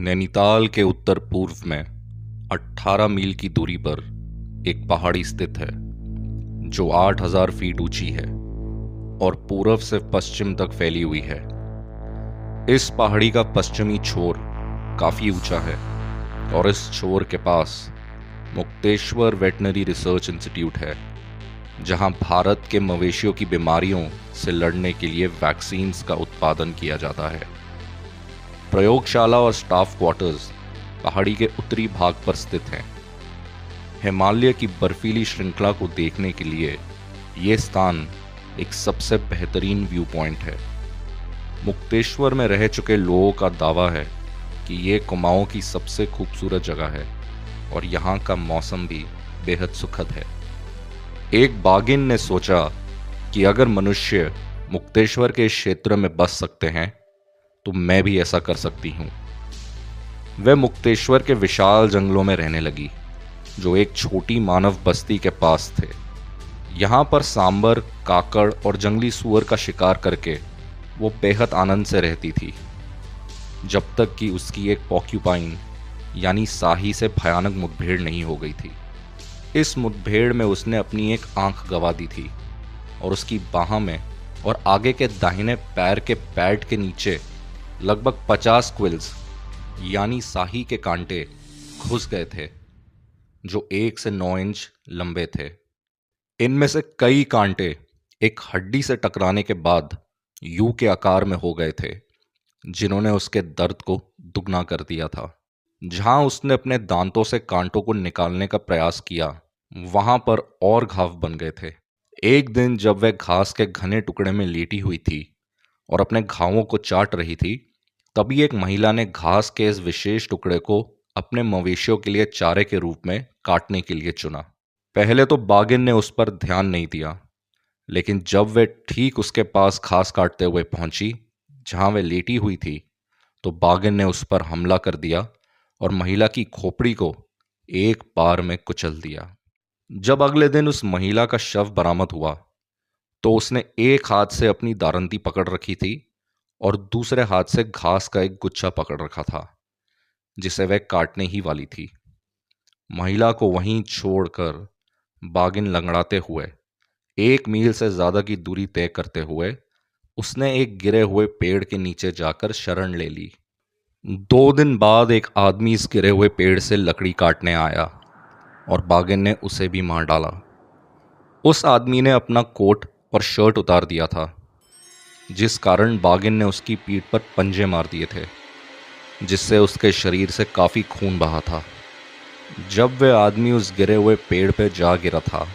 नैनीताल के उत्तर पूर्व में 18 मील की दूरी पर एक पहाड़ी स्थित है जो 8,000 फीट ऊंची है और पूर्व से पश्चिम तक फैली हुई है। इस पहाड़ी का पश्चिमी छोर काफी ऊंचा है और इस छोर के पास मुक्तेश्वर वेटनरी रिसर्च इंस्टीट्यूट है, जहां भारत के मवेशियों की बीमारियों से लड़ने के लिए वैक्सीन्स का उत्पादन किया जाता है। प्रयोगशाला और स्टाफ क्वार्टर्स पहाड़ी के उत्तरी भाग पर स्थित हैं। हिमालय की बर्फीली श्रृंखला को देखने के लिए ये स्थान एक सबसे बेहतरीन व्यू पॉइंट है। मुक्तेश्वर में रह चुके लोगों का दावा है कि ये कुमाऊं की सबसे खूबसूरत जगह है और यहाँ का मौसम भी बेहद सुखद है। एक बागिन ने सोचा कि अगर मनुष्य मुक्तेश्वर के क्षेत्र में बस सकते हैं तो मैं भी ऐसा कर सकती हूँ। वह मुक्तेश्वर के विशाल जंगलों में रहने लगी, जो एक छोटी मानव बस्ती के पास थे। यहाँ पर सांबर, काकड़ और जंगली सूअर का शिकार करके वो बेहद आनंद से रहती थी, जब तक कि उसकी एक पॉक्यूपाइन यानी साही से भयानक मुठभेड़ नहीं हो गई थी। इस मुठभेड़ में उसने अपनी एक आंख गंवा दी थी और उसकी बाह में और आगे के दाहिने पैर के पैड के नीचे लगभग 50 क्विल्स यानी साही के कांटे घुस गए थे, जो 1 से 9 इंच लंबे थे। इनमें से कई कांटे एक हड्डी से टकराने के बाद यू के आकार में हो गए थे, जिन्होंने उसके दर्द को दुगना कर दिया था। जहां उसने अपने दांतों से कांटों को निकालने का प्रयास किया, वहां पर और घाव बन गए थे। एक दिन जब वह घास के घने टुकड़े में लेटी हुई थी और अपने घावों को चाट रही थी, तभी एक महिला ने घास के इस विशेष टुकड़े को अपने मवेशियों के लिए चारे के रूप में काटने के लिए चुना। पहले तो बागिन ने उस पर ध्यान नहीं दिया, लेकिन जब वह ठीक उसके पास घास काटते हुए पहुंची जहां वह लेटी हुई थी, तो बागिन ने उस पर हमला कर दिया और महिला की खोपड़ी को एक बार में कुचल दिया। जब अगले दिन उस महिला का शव बरामद हुआ, तो उसने एक हाथ से अपनी दारंती पकड़ रखी थी और दूसरे हाथ से घास का एक गुच्छा पकड़ रखा था, जिसे वह काटने ही वाली थी। महिला को वहीं छोड़कर बागिन लंगड़ाते हुए 1 मील से ज्यादा की दूरी तय करते हुए उसने एक गिरे हुए पेड़ के नीचे जाकर शरण ले ली। 2 दिन बाद एक आदमी इस गिरे हुए पेड़ से लकड़ी काटने आया और बागिन ने उसे भी मार डाला। उस आदमी ने अपना कोट और शर्ट उतार दिया था, जिस कारण बागिन ने उसकी पीठ पर पंजे मार दिए थे, जिससे उसके शरीर से काफ़ी खून बहा था। जब वह आदमी उस गिरे हुए पेड़ पर जा गिरा था,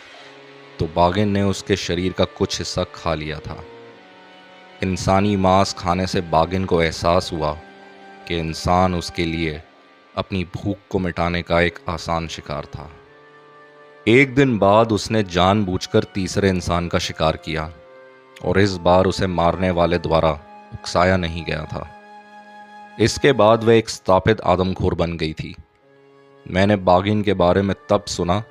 तो बागिन ने उसके शरीर का कुछ हिस्सा खा लिया था। इंसानी मांस खाने से बागिन को एहसास हुआ कि इंसान उसके लिए अपनी भूख को मिटाने का एक आसान शिकार था। एक दिन बाद उसने जानबूझकर तीसरे इंसान का शिकार किया और इस बार उसे मारने वाले द्वारा उकसाया नहीं गया था। इसके बाद वह एक स्थापित आदमखोर बन गई थी। मैंने बागिन के बारे में तब सुना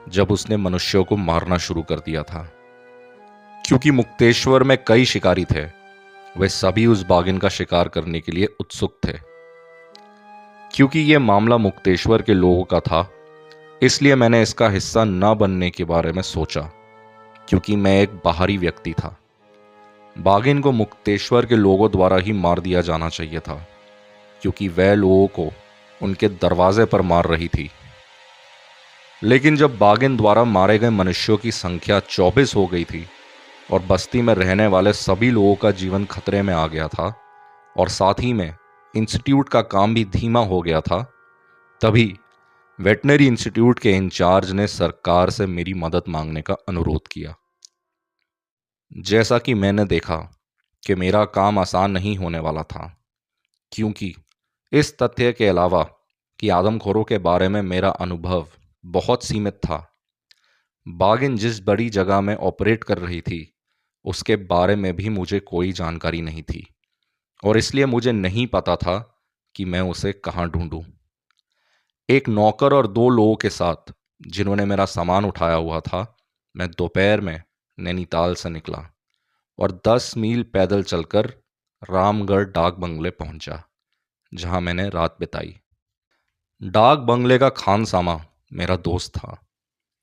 जब उसने मनुष्यों को मारना शुरू कर दिया था। क्योंकि मुक्तेश्वर में कई शिकारी थे, वे सभी उस बागिन का शिकार करने के लिए उत्सुक थे। क्योंकि यह मामला मुक्तेश्वर के लोगों का था, इसलिए मैंने इसका हिस्सा न बनने के बारे में सोचा, क्योंकि मैं एक बाहरी व्यक्ति था। बागिन को मुक्तेश्वर के लोगों द्वारा ही मार दिया जाना चाहिए था, क्योंकि वह लोगों को उनके दरवाजे पर मार रही थी। लेकिन जब बागिन द्वारा मारे गए मनुष्यों की संख्या 24 हो गई थी और बस्ती में रहने वाले सभी लोगों का जीवन खतरे में आ गया था और साथ ही में इंस्टीट्यूट का काम भी धीमा हो गया था, तभी वेटनरी इंस्टीट्यूट के इंचार्ज ने सरकार से मेरी मदद मांगने का अनुरोध किया। जैसा कि मैंने देखा कि मेरा काम आसान नहीं होने वाला था, क्योंकि इस तथ्य के अलावा कि आदमखोरों के बारे में मेरा अनुभव बहुत सीमित था, बागिन जिस बड़ी जगह में ऑपरेट कर रही थी उसके बारे में भी मुझे कोई जानकारी नहीं थी और इसलिए मुझे नहीं पता था कि मैं उसे कहाँ ढूंढूं। एक नौकर और 2 लोगों के साथ, जिन्होंने मेरा सामान उठाया हुआ था, मैं दोपहर में नैनीताल से निकला और 10 मील पैदल चलकर रामगढ़ डाक बंगले पहुंचा, जहां मैंने रात बिताई। डाक बंगले का खानसामा मेरा दोस्त था,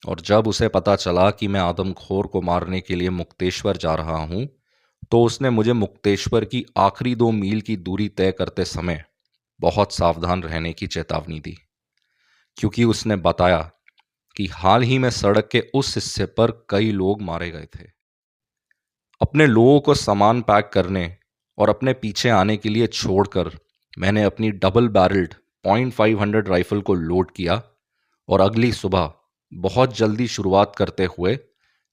और जब उसे पता चला कि मैं आदमखोर को मारने के लिए मुक्तेश्वर जा रहा हूं, तो उसने मुझे मुक्तेश्वर की आखिरी 2 मील की दूरी तय करते समय बहुत सावधान रहने की चेतावनी दी, क्योंकि उसने बताया कि हाल ही में सड़क के उस हिस्से पर कई लोग मारे गए थे। अपने लोगों को सामान पैक करने और अपने पीछे आने के लिए छोड़कर मैंने अपनी डबल बैरल्ड .500 राइफल को लोड किया और अगली सुबह बहुत जल्दी शुरुआत करते हुए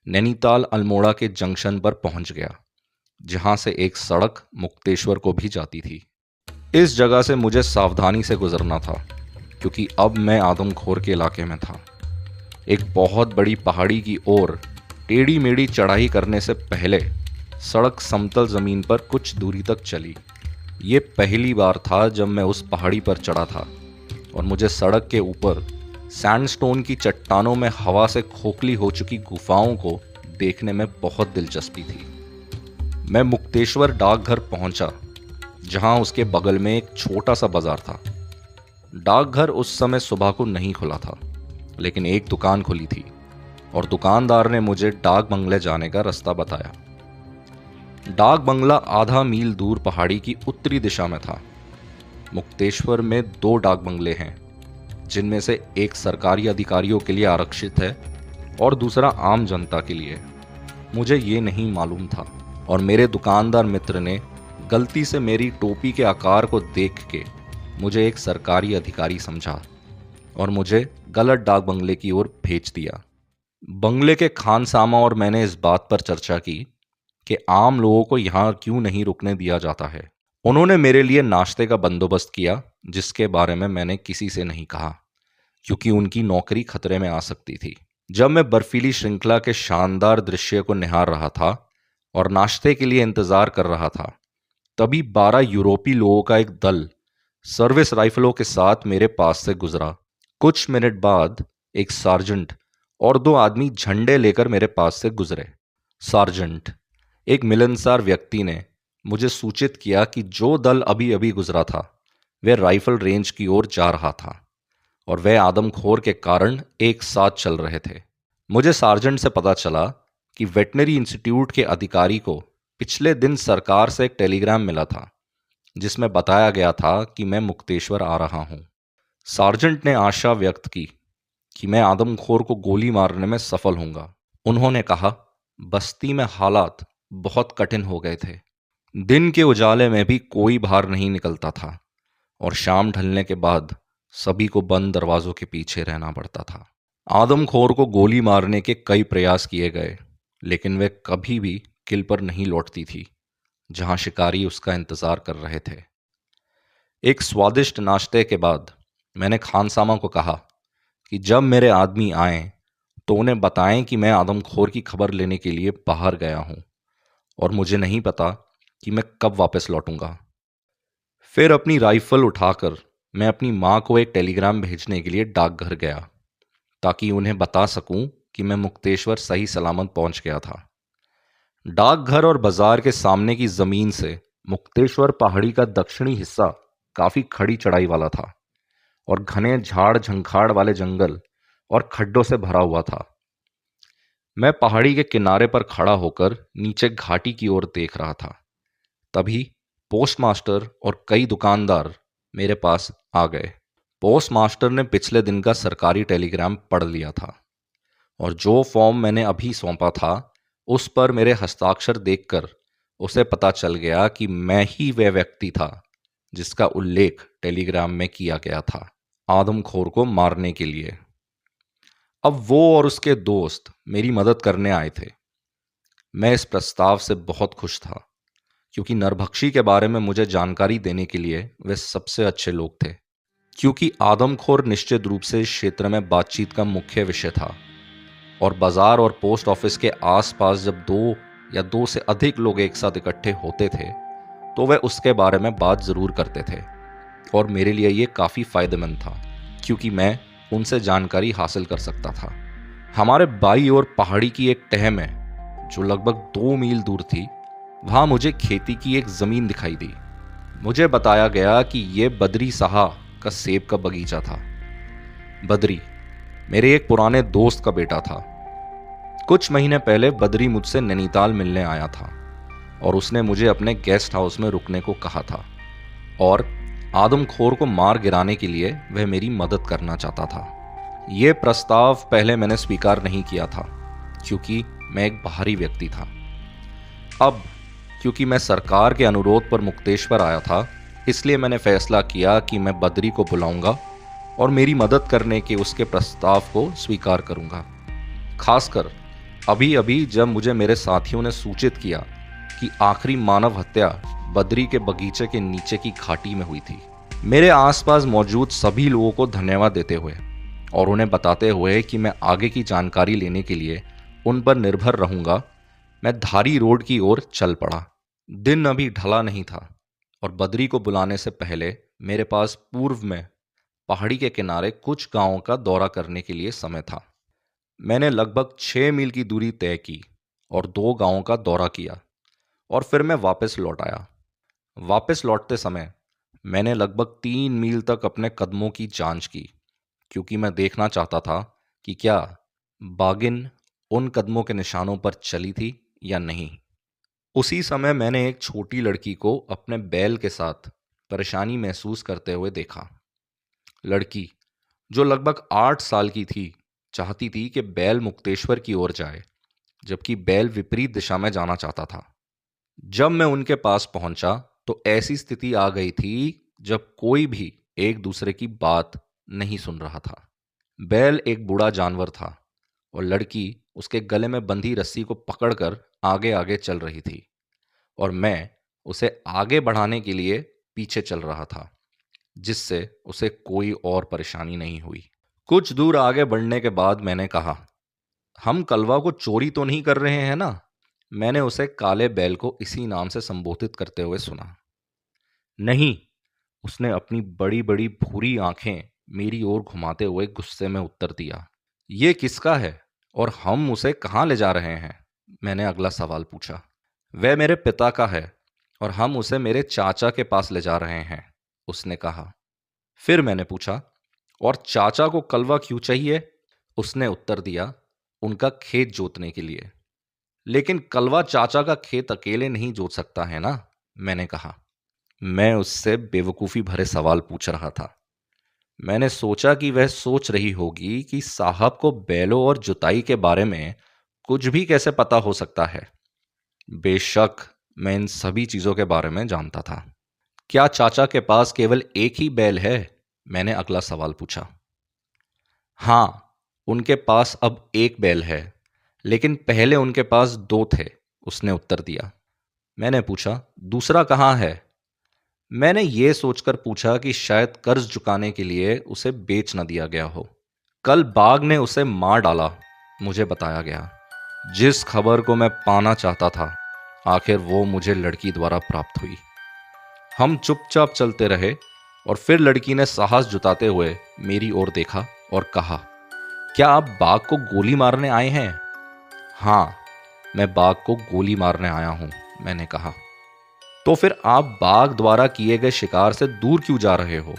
नैनीताल अल्मोड़ा के जंक्शन पर पहुंच गया, जहां से एक सड़क मुक्तेश्वर को भी जाती थी। इस जगह से मुझे सावधानी से गुजरना था, क्योंकि अब मैं आदमखोर के इलाके में था। एक बहुत बड़ी पहाड़ी की ओर टेढ़ी मेढ़ी चढ़ाई करने से पहले सड़क समतल जमीन पर कुछ दूरी तक चली। ये पहली बार था जब मैं उस पहाड़ी पर चढ़ा था, और मुझे सड़क के ऊपर सैंडस्टोन की चट्टानों में हवा से खोखली हो चुकी गुफाओं को देखने में बहुत दिलचस्पी थी। मैं मुक्तेश्वर डाकघर पहुंचा, जहां उसके बगल में एक छोटा सा बाजार था। डाकघर उस समय सुबह को नहीं खुला था, लेकिन एक दुकान खुली थी, और दुकानदार ने मुझे डाक बंगले जाने का रास्ता बताया। डाक बंगला आधा मील दूर पहाड़ी की उत्तरी दिशा में था। मुक्तेश्वर में 2 डाक बंगले हैं, जिनमें से एक सरकारी अधिकारियों के लिए आरक्षित है और दूसरा आम जनता के लिए। मुझे ये नहीं मालूम था, और मेरे दुकानदार मित्र ने गलती से मेरी टोपी के आकार को देख के मुझे एक सरकारी अधिकारी समझा और मुझे गलत डाक बंगले की ओर भेज दिया। बंगले के खानसामा और मैंने इस बात पर चर्चा की कि आम लोगों को यहाँ क्यों नहीं रुकने दिया जाता है। उन्होंने मेरे लिए नाश्ते का बंदोबस्त किया, जिसके बारे में मैंने किसी से नहीं कहा, क्योंकि उनकी नौकरी खतरे में आ सकती थी। जब मैं बर्फीली श्रृंखला के शानदार दृश्य को निहार रहा था और नाश्ते के लिए इंतजार कर रहा था, तभी 12 यूरोपीय लोगों का एक दल सर्विस राइफलों के साथ मेरे पास से गुजरा। कुछ मिनट बाद एक सार्जेंट और 2 आदमी झंडे लेकर मेरे पास से गुजरे। सार्जेंट, एक मिलनसार व्यक्ति, ने मुझे सूचित किया कि जो दल अभी अभी गुजरा था वह राइफल रेंज की ओर जा रहा था, और वह आदमखोर के कारण एक साथ चल रहे थे। मुझे सार्जेंट से पता चला कि वेटनरी इंस्टीट्यूट के अधिकारी को पिछले दिन सरकार से एक टेलीग्राम मिला था, जिसमें बताया गया था कि मैं मुक्तेश्वर आ रहा हूं। सार्जेंट ने आशा व्यक्त की कि मैं आदमखोर को गोली मारने में सफल होऊंगा। उन्होंने कहा, बस्ती में हालात बहुत कठिन हो गए थे। दिन के उजाले में भी कोई बाहर नहीं निकलता था, और शाम ढलने के बाद सभी को बंद दरवाजों के पीछे रहना पड़ता था। आदमखोर को गोली मारने के कई प्रयास किए गए, लेकिन वे कभी भी किल पर नहीं लौटती थी, जहां शिकारी उसका इंतजार कर रहे थे। एक स्वादिष्ट नाश्ते के बाद मैंने खानसामा को कहा कि जब मेरे आदमी आए तो उन्हें बताएं कि मैं आदमखोर की खबर लेने के लिए बाहर गया हूं, और मुझे नहीं पता कि मैं कब वापस लौटूंगा। फिर अपनी राइफल उठाकर मैं अपनी माँ को एक टेलीग्राम भेजने के लिए डाकघर गया, ताकि उन्हें बता सकूं कि मैं मुक्तेश्वर सही सलामत पहुंच गया था। डाकघर और बाजार के सामने की जमीन से मुक्तेश्वर पहाड़ी का दक्षिणी हिस्सा काफी खड़ी चढ़ाई वाला था, और घने झाड़ झंखाड़ वाले जंगल और खड्डों से भरा हुआ था। मैं पहाड़ी के किनारे पर खड़ा होकर नीचे घाटी की ओर देख रहा था। तभी पोस्टमास्टर और कई दुकानदार मेरे पास आ गए। पोस्टमास्टर ने पिछले दिन का सरकारी टेलीग्राम पढ़ लिया था, और जो फॉर्म मैंने अभी सौंपा था उस पर मेरे हस्ताक्षर देखकर उसे पता चल गया कि मैं ही वह व्यक्ति था जिसका उल्लेख टेलीग्राम में किया गया था, आदमखोर को मारने के लिए। अब वो और उसके दोस्त मेरी मदद करने आए थे। मैं इस प्रस्ताव से बहुत खुश था, क्योंकि नरभक्षी के बारे में मुझे जानकारी देने के लिए वे सबसे अच्छे लोग थे। क्योंकि आदमखोर निश्चित रूप से इस क्षेत्र में बातचीत का मुख्य विषय था, और बाजार और पोस्ट ऑफिस के आसपास जब 2 या 2 से अधिक लोग एक साथ इकट्ठे होते थे तो वे उसके बारे में बात जरूर करते थे, और मेरे लिए ये काफ़ी फायदेमंद था, क्योंकि मैं उनसे जानकारी हासिल कर सकता था। हमारे बाईं ओर पहाड़ी की एक तह में, जो लगभग 2 मील दूर थी, वहां मुझे खेती की एक जमीन दिखाई दी। मुझे बताया गया कि ये बद्री साहा का सेब का बगीचा था। बद्री मेरे एक पुराने दोस्त का बेटा था। कुछ महीने पहले बद्री मुझसे नैनीताल मिलने आया था और उसने मुझे अपने गेस्ट हाउस में रुकने को कहा था और आदमखोर को मार गिराने के लिए वह मेरी मदद करना चाहता था। यह प्रस्ताव पहले मैंने स्वीकार नहीं किया था क्योंकि मैं एक बाहरी व्यक्ति था। अब क्योंकि मैं सरकार के अनुरोध पर मुक्तेश्वर आया था, इसलिए मैंने फैसला किया कि मैं बद्री को बुलाऊंगा और मेरी मदद करने के उसके प्रस्ताव को स्वीकार करूंगा। खासकर अभी अभी जब मुझे मेरे साथियों ने सूचित किया कि आखिरी मानव हत्या बद्री के बगीचे के नीचे की घाटी में हुई थी। मेरे आसपास मौजूद सभी लोगों को धन्यवाद देते हुए और उन्हें बताते हुए कि मैं आगे की जानकारी लेने के लिए उन पर निर्भर रहूंगा, मैं धारी रोड की ओर चल पड़ा। दिन अभी ढला नहीं था और बद्री को बुलाने से पहले मेरे पास पूर्व में पहाड़ी के किनारे कुछ गांवों का दौरा करने के लिए समय था। मैंने लगभग 6 मील की दूरी तय की और 2 गांवों का दौरा किया और फिर मैं वापस लौट आया। वापस लौटते समय मैंने लगभग 3 मील तक अपने कदमों की जांच की क्योंकि मैं देखना चाहता था कि क्या बागिन उन कदमों के निशानों पर चली थी या नहीं। उसी समय मैंने एक छोटी लड़की को अपने बैल के साथ परेशानी महसूस करते हुए देखा। लड़की जो लगभग 8 साल की थी चाहती थी कि बैल मुक्तेश्वर की ओर जाए, जबकि बैल विपरीत दिशा में जाना चाहता था। जब मैं उनके पास पहुंचा तो ऐसी स्थिति आ गई थी जब कोई भी एक दूसरे की बात नहीं सुन रहा था। बैल एक बूढ़ा जानवर था और लड़की उसके गले में बंधी रस्सी को पकड़कर आगे आगे चल रही थी और मैं उसे आगे बढ़ाने के लिए पीछे चल रहा था, जिससे उसे कोई और परेशानी नहीं हुई। कुछ दूर आगे बढ़ने के बाद मैंने कहा, हम कलवा को चोरी तो नहीं कर रहे हैं ना? मैंने उसे काले बैल को इसी नाम से संबोधित करते हुए सुना। नहीं, उसने अपनी बड़ी बड़ी भूरी आंखें मेरी ओर घुमाते हुए गुस्से में उत्तर दिया। ये किसका है और हम उसे कहाँ ले जा रहे हैं? मैंने अगला सवाल पूछा। वह मेरे पिता का है और हम उसे मेरे चाचा के पास ले जा रहे हैं, उसने कहा। फिर मैंने पूछा, और चाचा को कलवा क्यों चाहिए? उसने उत्तर दिया, उनका खेत जोतने के लिए। लेकिन कलवा चाचा का खेत अकेले नहीं जोत सकता है ना? मैंने कहा। मैं उससे बेवकूफ़ी भरे सवाल पूछ रहा था। मैंने सोचा कि वह सोच रही होगी कि साहब को बैलों और जुताई के बारे में कुछ भी कैसे पता हो सकता है। बेशक मैं इन सभी चीज़ों के बारे में जानता था। क्या चाचा के पास केवल एक ही बैल है? मैंने अगला सवाल पूछा। हाँ, उनके पास अब एक बैल है, लेकिन पहले उनके पास 2 थे, उसने उत्तर दिया। मैंने पूछा, दूसरा कहाँ है? मैंने ये सोचकर पूछा कि शायद कर्ज चुकाने के लिए उसे बेच न दिया गया हो। कल बाघ ने उसे मार डाला, मुझे बताया गया। जिस खबर को मैं पाना चाहता था, आखिर वो मुझे लड़की द्वारा प्राप्त हुई। हम चुपचाप चलते रहे और फिर लड़की ने साहस जुटाते हुए मेरी ओर देखा और कहा, क्या आप बाघ को गोली मारने आए हैं? हाँ, मैं बाघ को गोली मारने आया हूं, मैंने कहा। तो फिर आप बाघ द्वारा किए गए शिकार से दूर क्यों जा रहे हो?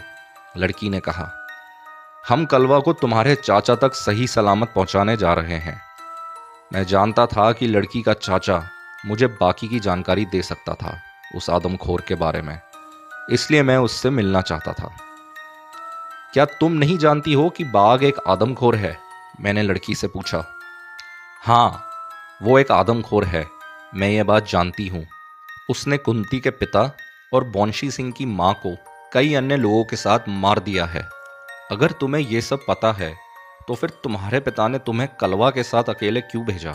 लड़की ने कहा। हम कलवा को तुम्हारे चाचा तक सही सलामत पहुंचाने जा रहे हैं। मैं जानता था कि लड़की का चाचा मुझे बाकी की जानकारी दे सकता था उस आदमखोर के बारे में, इसलिए मैं उससे मिलना चाहता था। क्या तुम नहीं जानती हो कि बाघ एक आदमखोर है? मैंने लड़की से पूछा। हाँ, वो एक आदमखोर है, मैं ये बात जानती हूँ। उसने कुंती के पिता और बौंशी सिंह की माँ को कई अन्य लोगों के साथ मार दिया है। अगर तुम्हें ये सब पता है तो फिर तुम्हारे पिता ने तुम्हें कलवा के साथ अकेले क्यों भेजा?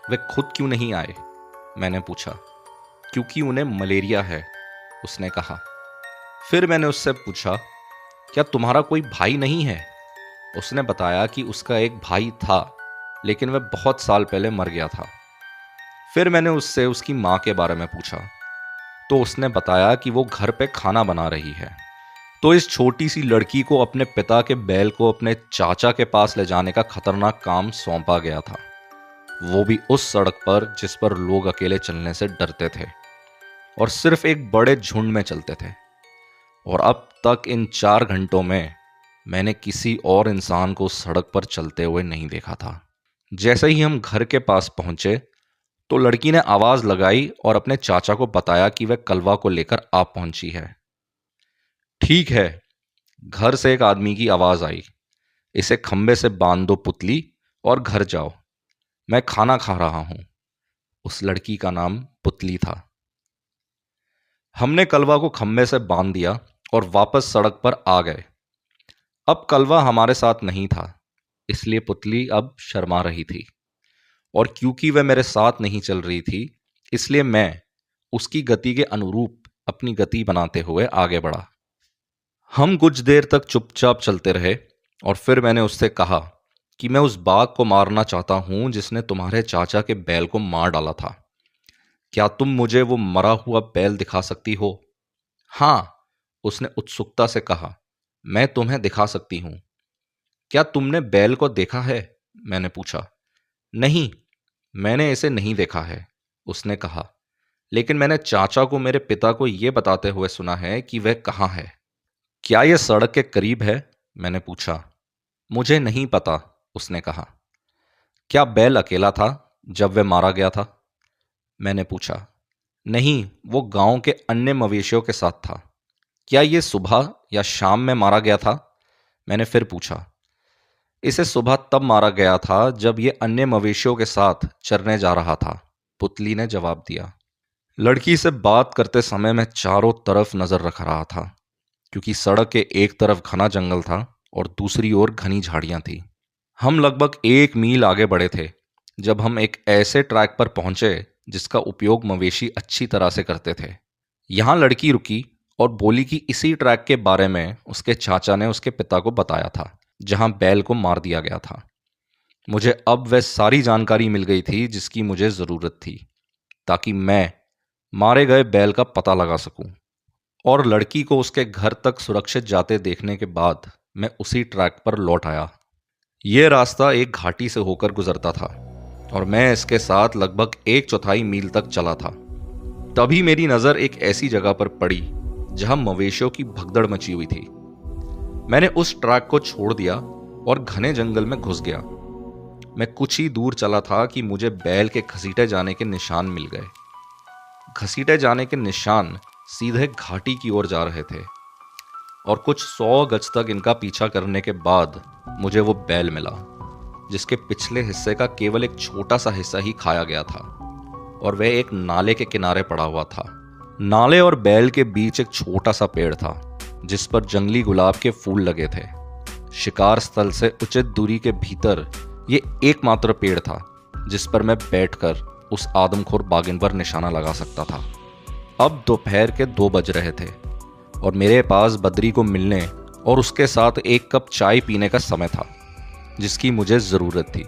वे खुद क्यों नहीं आए? मैंने पूछा। क्योंकि उन्हें मलेरिया है, उसने कहा। फिर मैंने उससे पूछा, क्या तुम्हारा कोई भाई नहीं है? उसने बताया कि उसका एक भाई था, लेकिन वह बहुत साल पहले मर गया था। फिर मैंने उससे उसकी माँ के बारे में पूछा, तो उसने बताया कि वो घर पे खाना बना रही है। तो इस छोटी सी लड़की को अपने पिता के बैल को अपने चाचा के पास ले जाने का खतरनाक काम सौंपा गया था, वो भी उस सड़क पर जिस पर लोग अकेले चलने से डरते थे। और सिर्फ एक बड़े झुंड में चलते थे। और अब तक इन 4 घंटों में मैंने किसी और इंसान को सड़क पर चलते हुए नहीं देखा था। जैसे ही हम घर के पास पहुंचे तो लड़की ने आवाज लगाई और अपने चाचा को बताया कि वह कलवा को लेकर आ पहुंची है। ठीक है, घर से एक आदमी की आवाज आई, इसे खंबे से बांध दो पुतली और घर जाओ, मैं खाना खा रहा हूं। उस लड़की का नाम पुतली था। हमने कलवा को खंबे से बांध दिया और वापस सड़क पर आ गए। अब कलवा हमारे साथ नहीं था, इसलिए पुतली अब शर्मा रही थी, और क्योंकि वह मेरे साथ नहीं चल रही थी इसलिए मैं उसकी गति के अनुरूप अपनी गति बनाते हुए आगे बढ़ा। हम कुछ देर तक चुपचाप चलते रहे और फिर मैंने उससे कहा कि मैं उस बाघ को मारना चाहता हूं जिसने तुम्हारे चाचा के बैल को मार डाला था। क्या तुम मुझे वो मरा हुआ बैल दिखा सकती हो? हाँ, उसने उत्सुकता से कहा, मैं तुम्हें दिखा सकती हूं। क्या तुमने बैल को देखा है? मैंने पूछा। नहीं, मैंने इसे नहीं देखा है, उसने कहा, लेकिन मैंने चाचा को मेरे पिता को यह बताते हुए सुना है कि वह कहाँ है। क्या यह सड़क के करीब है? मैंने पूछा। मुझे नहीं पता, उसने कहा। क्या बैल अकेला था जब वह मारा गया था? मैंने पूछा। नहीं, वो गांव के अन्य मवेशियों के साथ था। क्या यह सुबह या शाम में मारा गया था? मैंने फिर पूछा। इसे सुबह तब मारा गया था जब यह अन्य मवेशियों के साथ चरने जा रहा था, पुतली ने जवाब दिया। लड़की से बात करते समय मैं चारों तरफ नजर रख रहा था, क्योंकि सड़क के एक तरफ घना जंगल था और दूसरी ओर घनी झाड़ियां थी। हम लगभग 1 मील आगे बढ़े थे जब हम एक ऐसे ट्रैक पर पहुंचे जिसका उपयोग मवेशी अच्छी तरह से करते थे। यहां लड़की रुकी और बोली कि इसी ट्रैक के बारे में उसके चाचा ने उसके पिता को बताया था, जहां बैल को मार दिया गया था। मुझे अब वह सारी जानकारी मिल गई थी जिसकी मुझे जरूरत थी, ताकि मैं मारे गए बैल का पता लगा सकूं। और लड़की को उसके घर तक सुरक्षित जाते देखने के बाद मैं उसी ट्रैक पर लौट आया। यह रास्ता एक घाटी से होकर गुजरता था और मैं इसके साथ लगभग 1/4 मील तक चला था। तभी मेरी नजर एक ऐसी जगह पर पड़ी जहां मवेशियों की भगदड़ मची हुई थी। मैंने उस ट्रैक को छोड़ दिया और घने जंगल में घुस गया। मैं कुछ ही दूर चला था कि मुझे बैल के घसीटे जाने के निशान मिल गए। घसीटे जाने के निशान सीधे घाटी की ओर जा रहे थे और कुछ 100 गज तक इनका पीछा करने के बाद मुझे वो बैल मिला, जिसके पिछले हिस्से का केवल एक छोटा सा हिस्सा ही खाया गया था और वह एक नाले के किनारे पड़ा हुआ था। नाले और बैल के बीच एक छोटा सा पेड़ था जिस पर जंगली गुलाब के फूल लगे थे। शिकार स्थल से उचित दूरी के भीतर ये एकमात्र पेड़ था जिस पर मैं बैठकर उस आदमखोर बागिन पर निशाना लगा सकता था। अब दोपहर के 2 बज रहे थे और मेरे पास बद्री को मिलने और उसके साथ एक कप चाय पीने का समय था, जिसकी मुझे ज़रूरत थी,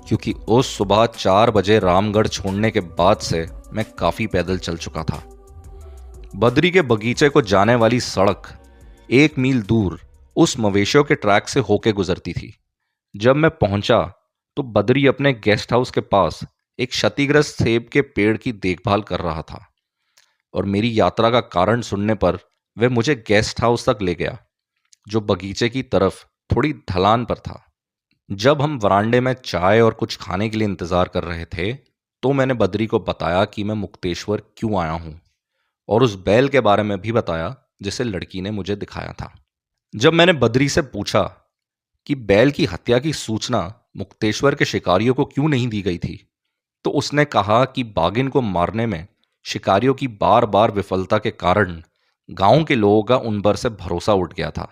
क्योंकि उस सुबह 4 बजे रामगढ़ छोड़ने के बाद से मैं काफ़ी पैदल चल चुका था। बद्री के बगीचे को जाने वाली सड़क 1 मील दूर उस मवेशियों के ट्रैक से होके गुजरती थी। जब मैं पहुंचा तो बद्री अपने गेस्ट हाउस के पास एक क्षतिग्रस्त सेब के पेड़ की देखभाल कर रहा था और मेरी यात्रा का कारण सुनने पर वह मुझे गेस्ट हाउस तक ले गया, जो बगीचे की तरफ थोड़ी ढलान पर था। जब हम वरांडे में चाय और कुछ खाने के लिए इंतजार कर रहे थे तो मैंने बद्री को बताया कि मैं मुक्तेश्वर क्यों आया हूं और उस बैल के बारे में भी बताया जिसे लड़की ने मुझे दिखाया था। जब मैंने बद्री से पूछा कि बैल की हत्या की सूचना मुक्तेश्वर के शिकारियों को क्यों नहीं दी गई थी, तो उसने कहा कि बागिन को मारने में शिकारियों की बार बार विफलता के कारण गांव के लोगों का उन पर से भरोसा उठ गया था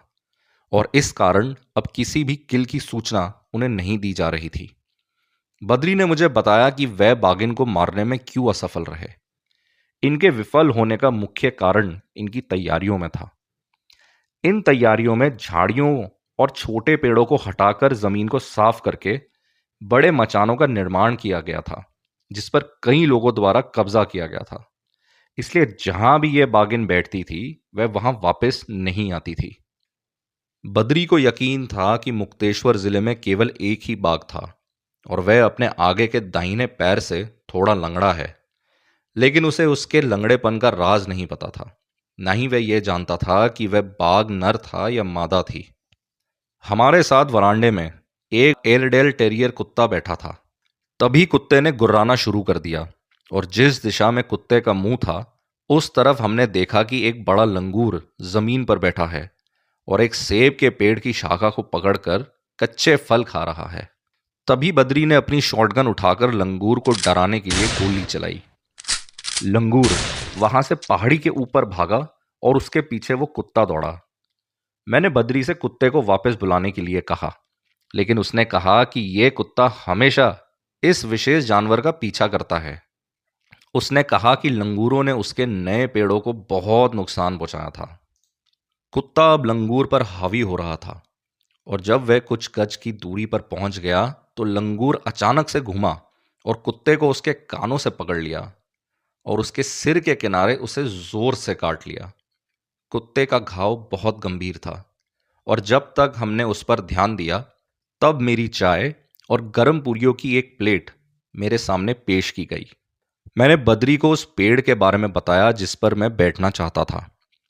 और इस कारण अब किसी भी किल की सूचना उन्हें नहीं दी जा रही थी। बद्री ने मुझे बताया कि वह बागिन को मारने में क्यों असफल रहे। इनके विफल होने का मुख्य कारण इनकी तैयारियों में था। इन तैयारियों में झाड़ियों और छोटे पेड़ों को हटाकर जमीन को साफ करके बड़े मचानों का निर्माण किया गया था, जिस पर कई लोगों द्वारा कब्जा किया गया था। इसलिए जहां भी यह बागिन बैठती थी वह वहां वापस नहीं आती थी। बद्री को यकीन था कि मुक्तेश्वर जिले में केवल एक ही बाघ था और वह अपने आगे के दाहिने पैर से थोड़ा लंगड़ा है। लेकिन उसे उसके लंगड़ेपन का राज नहीं पता था। ना ही वह यह जानता था कि वह बाघ नर था या मादा थी। हमारे साथ वरांडे में एक एयरडेल टेरियर कुत्ता बैठा था। तभी कुत्ते ने गुर्राना शुरू कर दिया और जिस दिशा में कुत्ते का मुंह था उस तरफ हमने देखा कि एक बड़ा लंगूर जमीन पर बैठा है और एक सेब के पेड़ की शाखा को पकड़कर कच्चे फल खा रहा है। तभी बद्री ने अपनी शॉटगन उठाकर लंगूर को डराने के लिए गोली चलाई। लंगूर वहां से पहाड़ी के ऊपर भागा और उसके पीछे वो कुत्ता दौड़ा। मैंने बद्री से कुत्ते को वापस बुलाने के लिए कहा, लेकिन उसने कहा कि यह कुत्ता हमेशा इस विशेष जानवर का पीछा करता है। उसने कहा कि लंगूरों ने उसके नए पेड़ों को बहुत नुकसान पहुंचाया था। कुत्ता अब लंगूर पर हावी हो रहा था और जब वह कुछ गज की दूरी पर पहुंच गया तो लंगूर अचानक से घूमा और कुत्ते को उसके कानों से पकड़ लिया और उसके सिर के किनारे उसे जोर से काट लिया। कुत्ते का घाव बहुत गंभीर था और जब तक हमने उस पर ध्यान दिया तब मेरी चाय और गर्म पूरियों की एक प्लेट मेरे सामने पेश की गई। मैंने बद्री को उस पेड़ के बारे में बताया जिस पर मैं बैठना चाहता था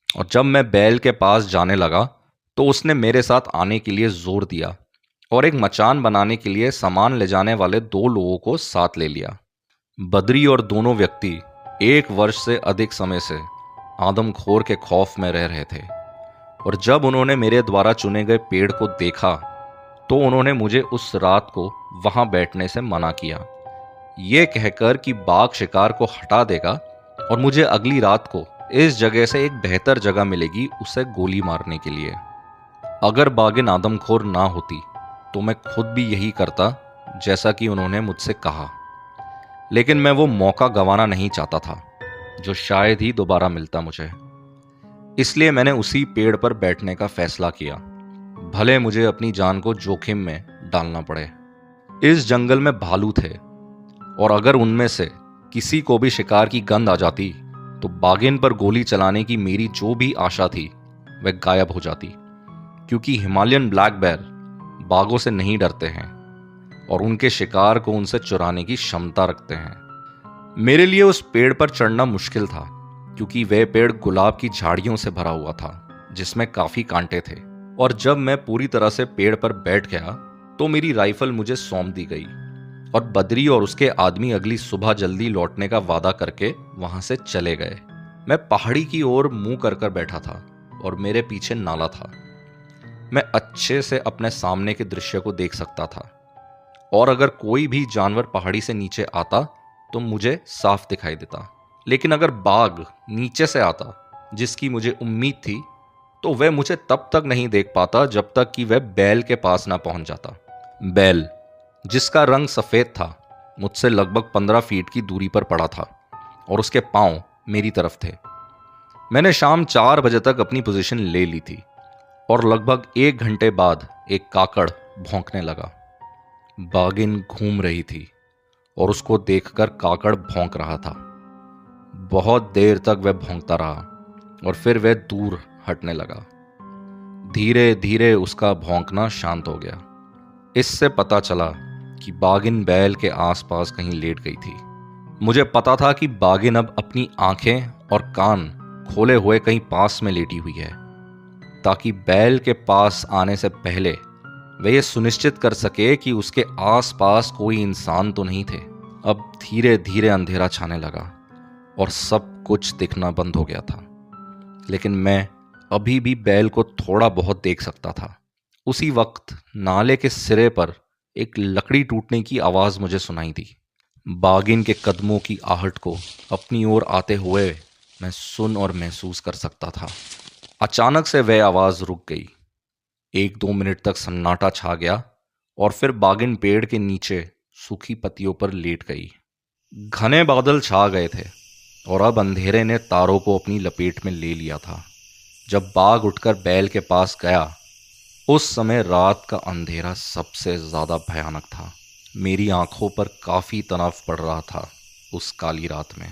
और जब मैं बैल के पास जाने लगा तो उसने मेरे साथ आने के लिए जोर दिया और एक मचान बनाने के लिए सामान ले जाने वाले 2 लोगों को साथ ले लिया। बद्री और दोनों व्यक्ति 1 वर्ष से अधिक समय से आदमखोर के खौफ में रह रहे थे और जब उन्होंने मेरे द्वारा चुने गए पेड़ को देखा तो उन्होंने मुझे उस रात को वहां बैठने से मना किया, ये कहकर कि बाघ शिकार को हटा देगा और मुझे अगली रात को इस जगह से एक बेहतर जगह मिलेगी उसे गोली मारने के लिए। अगर बाघिन आदमखोर ना होती तो मैं खुद भी यही करता जैसा कि उन्होंने मुझसे कहा, लेकिन मैं वो मौका गंवाना नहीं चाहता था जो शायद ही दोबारा मिलता मुझे। इसलिए मैंने उसी पेड़ पर बैठने का फैसला किया, भले मुझे अपनी जान को जोखिम में डालना पड़े। इस जंगल में भालू थे और अगर उनमें से किसी को भी शिकार की गंध आ जाती तो बाघिन पर गोली चलाने की मेरी जो भी आशा थी वह गायब हो जाती, क्योंकि हिमालयन ब्लैक बेयर बाघों से नहीं डरते हैं और उनके शिकार को उनसे चुराने की क्षमता रखते हैं। मेरे लिए उस पेड़ पर चढ़ना मुश्किल था क्योंकि वह पेड़ गुलाब की झाड़ियों से भरा हुआ था जिसमें काफी कांटे थे और जब मैं पूरी तरह से पेड़ पर बैठ गया तो मेरी राइफल मुझे सौंप दी गई और बद्री और उसके आदमी अगली सुबह जल्दी लौटने का वादा करके वहां से चले गए। मैं पहाड़ी की ओर मुंह कर बैठा था और मेरे पीछे नाला था। मैं अच्छे से अपने सामने के दृश्य को देख सकता था और अगर कोई भी जानवर पहाड़ी से नीचे आता तो मुझे साफ दिखाई देता, लेकिन अगर बाघ नीचे से आता जिसकी मुझे उम्मीद थी तो वह मुझे तब तक नहीं देख पाता जब तक कि वह बैल के पास ना पहुंच जाता। बैल जिसका रंग सफेद था मुझसे लगभग 15 फीट की दूरी पर पड़ा था और उसके पांव मेरी तरफ थे। मैंने शाम 4 बजे तक अपनी पोजीशन ले ली थी और लगभग 1 घंटे बाद एक काकड़ भौंकने लगा। बाघिन घूम रही थी और उसको देखकर काकड़ भौंक रहा था। बहुत देर तक वह भौंकता रहा और फिर वह दूर हटने लगा। धीरे धीरे उसका भौंकना शांत हो गया। इससे पता चला कि बाघिन बैल के आसपास कहीं लेट गई थी। मुझे पता था कि बाघिन अब अपनी आंखें और कान खोले हुए कहीं पास में लेटी हुई है ताकि बैल के पास आने से पहले वह यह सुनिश्चित कर सके कि उसके आसपास कोई इंसान तो नहीं थे। अब धीरे धीरे अंधेरा छाने लगा और सब कुछ दिखना बंद हो गया था, लेकिन मैं अभी भी बैल को थोड़ा बहुत देख सकता था। उसी वक्त नाले के सिरे पर एक लकड़ी टूटने की आवाज मुझे सुनाई दी। बाघिन के कदमों की आहट को अपनी ओर आते हुए मैं सुन और महसूस कर सकता था। अचानक से वह आवाज रुक गई। 1-2 मिनट तक सन्नाटा छा गया और फिर बाघिन पेड़ के नीचे सूखी पत्तियों पर लेट गई। घने बादल छा गए थे और अब अंधेरे ने तारों को अपनी लपेट में ले लिया था। जब बाघ उठकर बैल के पास गया उस समय रात का अंधेरा सबसे ज्यादा भयानक था। मेरी आंखों पर काफी तनाव पड़ रहा था उस काली रात में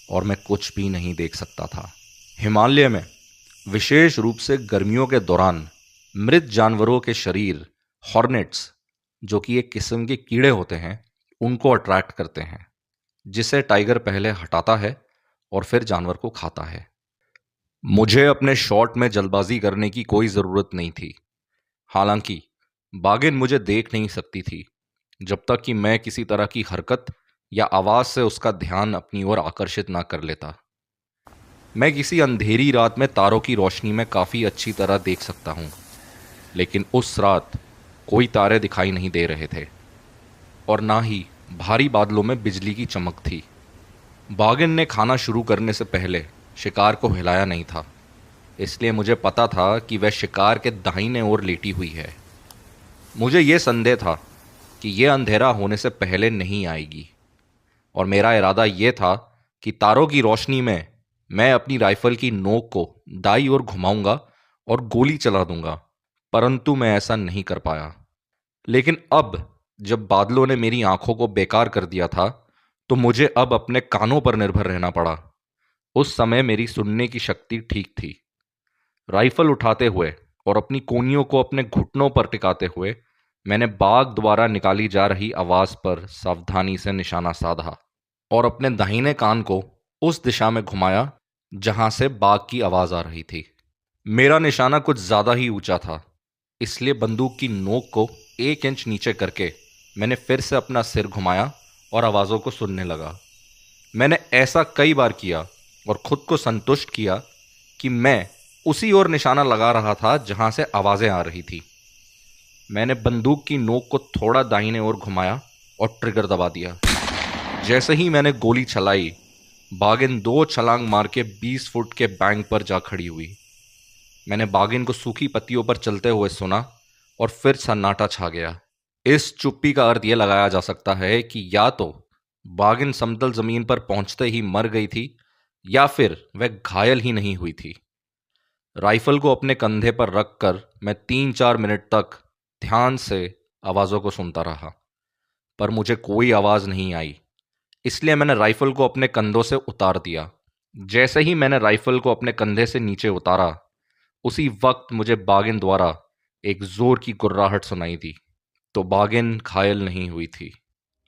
और मैं कुछ भी नहीं देख सकता था। हिमालय में विशेष रूप से गर्मियों के दौरान मृत जानवरों के शरीर हॉर्नेट्स, जो कि एक किस्म के कीड़े होते हैं, उनको अट्रैक्ट करते हैं। जिसे टाइगर पहले हटाता है और फिर जानवर को खाता है। मुझे अपने शॉट में जल्दबाजी करने की कोई ज़रूरत नहीं थी। हालांकि बाघिन मुझे देख नहीं सकती थी जब तक कि मैं किसी तरह की हरकत या आवाज़ से उसका ध्यान अपनी ओर आकर्षित ना कर लेता। मैं किसी अंधेरी रात में तारों की रोशनी में काफ़ी अच्छी तरह देख सकता हूँ, लेकिन उस रात कोई तारे दिखाई नहीं दे रहे थे और ना ही भारी बादलों में बिजली की चमक थी। बाघिन ने खाना शुरू करने से पहले शिकार को हिलाया नहीं था, इसलिए मुझे पता था कि वह शिकार के दाहिने ओर लेटी हुई है। मुझे यह संदेह था कि यह अंधेरा होने से पहले नहीं आएगी और मेरा इरादा यह था कि तारों की रोशनी में मैं अपनी राइफल की नोक को दाईं ओर घुमाऊंगा और गोली चला दूंगा, परंतु मैं ऐसा नहीं कर पाया। लेकिन अब जब बादलों ने मेरी आंखों को बेकार कर दिया था, तो मुझे अब अपने कानों पर निर्भर रहना पड़ा। उस समय मेरी सुनने की शक्ति ठीक थी। राइफल उठाते हुए और अपनी कोनियों को अपने घुटनों पर टिकाते हुए मैंने बाघ द्वारा निकाली जा रही आवाज पर सावधानी से निशाना साधा और अपने दाहिने कान को उस दिशा में घुमाया जहां से बाघ की आवाज आ रही थी। मेरा निशाना कुछ ज्यादा ही ऊंचा था, इसलिए बंदूक की नोक को 1 इंच नीचे करके मैंने फिर से अपना सिर घुमाया और आवाज़ों को सुनने लगा। मैंने ऐसा कई बार किया और खुद को संतुष्ट किया कि मैं उसी ओर निशाना लगा रहा था जहां से आवाज़ें आ रही थी। मैंने बंदूक की नोक को थोड़ा दाहिने ओर घुमाया और ट्रिगर दबा दिया। जैसे ही मैंने गोली चलाई, बाघिन 2 छलांग मार के 20 फुट के बैंक पर जा खड़ी हुई। मैंने बाघिन को सूखी पत्तियों पर चलते हुए सुना और फिर सन्नाटा छा गया। इस चुप्पी का अर्थ यह लगाया जा सकता है कि या तो बाघिन समतल जमीन पर पहुंचते ही मर गई थी या फिर वह घायल ही नहीं हुई थी। राइफल को अपने कंधे पर रखकर मैं 3-4 मिनट तक ध्यान से आवाज़ों को सुनता रहा, पर मुझे कोई आवाज़ नहीं आई। इसलिए मैंने राइफल को अपने कंधों से उतार दिया। जैसे ही मैंने राइफल को अपने कंधे से नीचे उतारा, उसी वक्त मुझे बाघिन द्वारा एक जोर की गुर्राहट सुनाई दी। तो बाघिन घायल नहीं हुई थी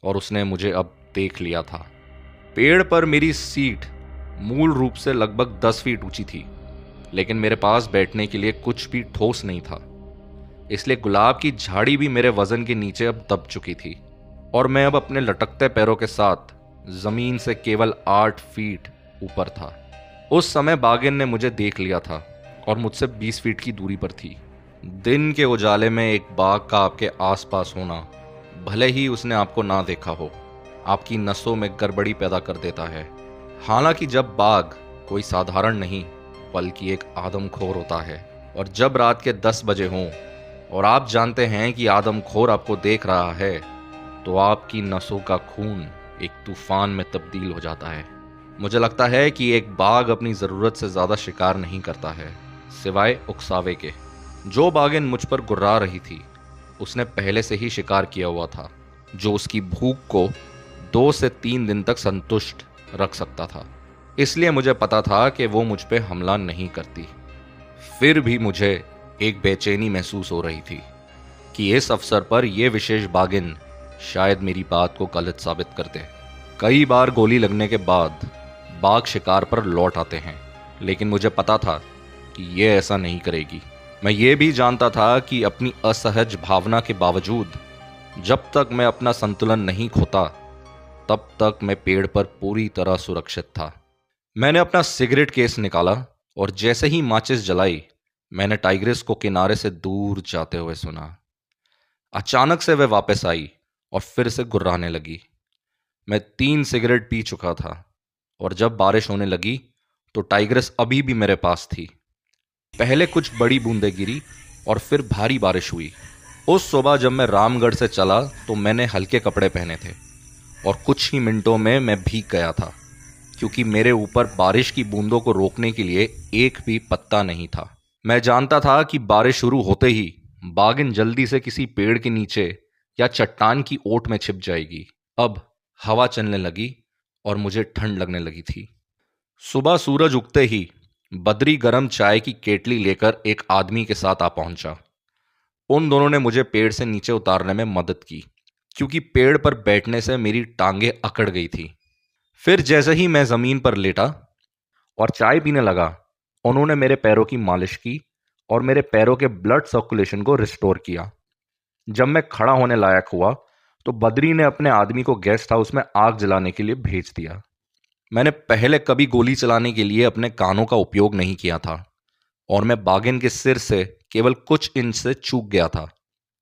और उसने मुझे अब देख लिया था। पेड़ पर मेरी सीट मूल रूप से लगभग 10 फीट ऊंची थी, लेकिन मेरे पास बैठने के लिए कुछ भी ठोस नहीं था। इसलिए गुलाब की झाड़ी भी मेरे वजन के नीचे अब दब चुकी थी और मैं अब अपने लटकते पैरों के साथ जमीन से केवल 8 फीट ऊपर था। उस समय बाघिन ने मुझे देख लिया था और मुझसे 20 फीट की दूरी पर थी। दिन के उजाले में एक बाघ का आपके आसपास होना, भले ही उसने आपको ना देखा हो, आपकी नसों में गड़बड़ी पैदा कर देता है। हालांकि जब बाघ कोई साधारण नहीं बल्कि एक आदमखोर होता है, और जब रात के 10 बजे हों और आप जानते हैं कि आदमखोर आपको देख रहा है, तो आपकी नसों का खून एक तूफान में तब्दील हो जाता है। मुझे लगता है कि एक बाघ अपनी ज़रूरत से ज़्यादा शिकार नहीं करता है, सिवाय उकसावे के। जो बाघिन मुझ पर गुर्रा रही थी, उसने पहले से ही शिकार किया हुआ था, जो उसकी भूख को 2 से 3 दिन तक संतुष्ट रख सकता था। इसलिए मुझे पता था कि वो मुझ पे हमला नहीं करती। फिर भी मुझे एक बेचैनी महसूस हो रही थी कि इस अवसर पर यह विशेष बाघिन शायद मेरी बात को गलत साबित कर दे। कई बार गोली लगने के बाद बाघ शिकार पर लौट आते हैं, लेकिन मुझे पता था कि यह ऐसा नहीं करेगी। मैं ये भी जानता था कि अपनी असहज भावना के बावजूद जब तक मैं अपना संतुलन नहीं खोता, तब तक मैं पेड़ पर पूरी तरह सुरक्षित था। मैंने अपना सिगरेट केस निकाला और जैसे ही माचिस जलाई, मैंने टाइग्रेस को किनारे से दूर जाते हुए सुना। अचानक से वह वापस आई और फिर से गुर्राने लगी। मैं 3 सिगरेट पी चुका था और जब बारिश होने लगी तो टाइग्रेस अभी भी मेरे पास थी। पहले कुछ बड़ी बूंदें गिरी और फिर भारी बारिश हुई। उस सुबह जब मैं रामगढ़ से चला तो मैंने हल्के कपड़े पहने थे और कुछ ही मिनटों में मैं भीग गया था, क्योंकि मेरे ऊपर बारिश की बूंदों को रोकने के लिए एक भी पत्ता नहीं था। मैं जानता था कि बारिश शुरू होते ही बाघिन जल्दी से किसी पेड़ के नीचे या चट्टान की ओट में छिप जाएगी। अब हवा चलने लगी और मुझे ठंड लगने लगी थी। सुबह सूरज उगते ही बद्री गरम चाय की केटली लेकर एक आदमी के साथ आ पहुंचा। उन दोनों ने मुझे पेड़ से नीचे उतारने में मदद की, क्योंकि पेड़ पर बैठने से मेरी टांगें अकड़ गई थी। फिर जैसे ही मैं जमीन पर लेटा और चाय पीने लगा, उन्होंने मेरे पैरों की मालिश की और मेरे पैरों के ब्लड सर्कुलेशन को रिस्टोर किया। जब मैं खड़ा होने लायक हुआ तो बद्री ने अपने आदमी को गेस्ट हाउस में आग जलाने के लिए भेज दिया। मैंने पहले कभी गोली चलाने के लिए अपने कानों का उपयोग नहीं किया था और मैं बागिन के सिर से केवल कुछ इंच से चूक गया था।